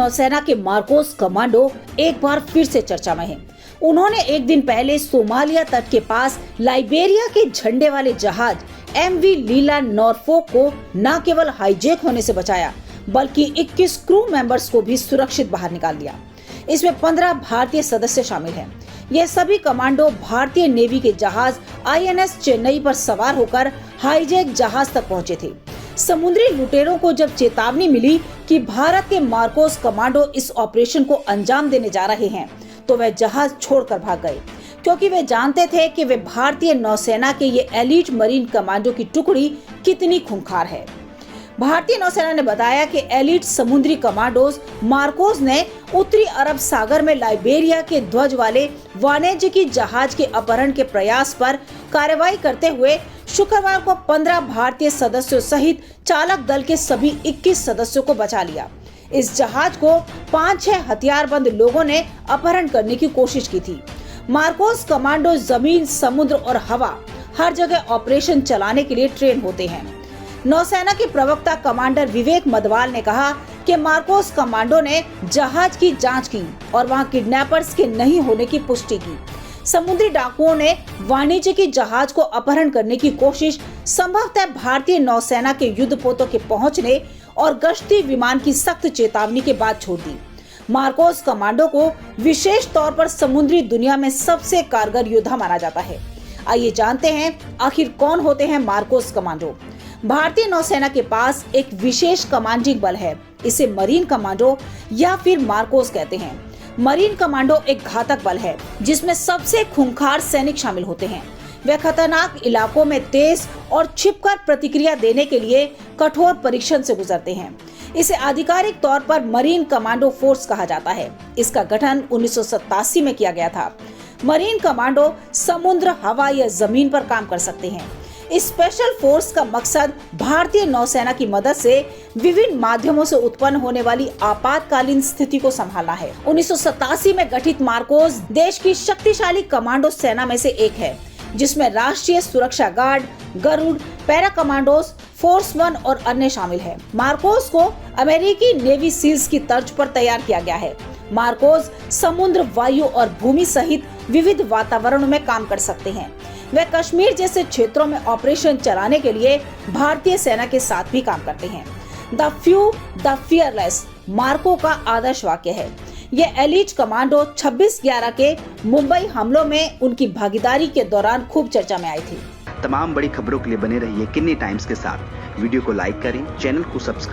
नौसेना के Marcos commando एक बार फिर से चर्चा में हैं। उन्होंने एक दिन पहले सोमालिया तट के पास लाइबेरिया के झंडे वाले जहाज MV लीला नॉरफोक को न केवल हाईजैक होने से बचाया, बल्कि 21 क्रू मेंबर्स को भी सुरक्षित बाहर निकाल दिया। इसमें 15 भारतीय सदस्य शामिल हैं। ये सभी कमांडो भारतीय नेवी के जहाज INS चेन्नई पर सवार होकर हाईजैक जहाज तक पहुंचे थे। समुद्री लुटेरों को जब चेतावनी मिली कि भारत के मार्कोस कमांडो इस ऑपरेशन को अंजाम देने जा रहे हैं, तो वे जहाज छोड़कर भाग गए, क्योंकि वे जानते थे कि वे भारतीय नौसेना के ये एलीट मरीन कमांडो की टुकड़ी कितनी खूंखार है। भारतीय नौसेना ने बताया कि एलीट समुद्री कमांडोज मार्कोस ने उत्तरी अरब सागर में लाइबेरिया के ध्वज वाले वाणिज्यिक जहाज के अपहरण के प्रयास पर कार्रवाई करते हुए शुक्रवार को 15 भारतीय सदस्यों सहित चालक दल के सभी 21 सदस्यों को बचा लिया। इस जहाज को 5-6 हथियारबंद लोगों ने अपहरण करने की कोशिश की थी। मार्कोस कमांडो जमीन, समुद्र और हवा हर जगह ऑपरेशन चलाने के लिए ट्रेन होते हैं। नौसेना के प्रवक्ता कमांडर विवेक मदवाल ने कहा कि मार्कोस कमांडो ने जहाज की जांच की और वहां किडनैपर्स के नहीं होने की पुष्टि की। समुद्री डाकुओं ने वाणिज्यिक जहाज को अपहरण करने की कोशिश संभवतः भारतीय नौसेना के युद्धपोतों के पहुंचने और गश्ती विमान की सख्त चेतावनी के बाद छोड़ दी। मार्कोस कमांडो को विशेष तौर पर समुद्री दुनिया में सबसे कारगर योद्धा माना जाता है। आइए जानते हैं आखिर कौन होते हैं मार्कोस कमांडो। भारतीय नौसेना के पास एक विशेष कमांडिंग बल है। इसे मरीन कमांडो या फिर मार्कोस कहते हैं। मरीन कमांडो एक घातक बल है जिसमें सबसे खूंखार सैनिक शामिल होते हैं। वे खतरनाक इलाकों में तेज और छिपकर प्रतिक्रिया देने के लिए कठोर परीक्षण से गुजरते हैं। इसे आधिकारिक तौर पर मरीन कमांडो फोर्स कहा जाता है। इसका गठन 1987 में किया गया था। मरीन कमांडो समुद्र, हवा या जमीन पर काम कर सकते हैं। इस स्पेशल फोर्स का मकसद भारतीय नौसेना की मदद से विभिन्न माध्यमों से उत्पन्न होने वाली आपातकालीन स्थिति को संभालना है। 1987 में गठित मार्कोस देश की शक्तिशाली कमांडो सेना में से एक है, जिसमें राष्ट्रीय सुरक्षा guard, Garud, para commandos, force 1 और अन्य शामिल हैं। मार्कोस को अमेरिकी नेवी सील्स की तर्ज पर तैयार किया गया है। मार्कोस समुद्र, वायु और भूमि सहित विविध वातावरणों में काम कर सकते हैं। वे कश्मीर जैसे क्षेत्रों में ऑपरेशन चलाने के लिए भारतीय सेना के साथ भी काम करते हैं। The few the fearless Marco का आदर्श वाक्य है। ये एलीट कमांडो 26/11 के मुंबई हमलों में उनकी भागीदारी के दौरान खूब चर्चा में आई थी। तमाम बड़ी खबरों के लिए बने रहिए किन्नी टाइम्स के साथ। वीडियो को लाइक करें, चैनल को सब्सक्राइब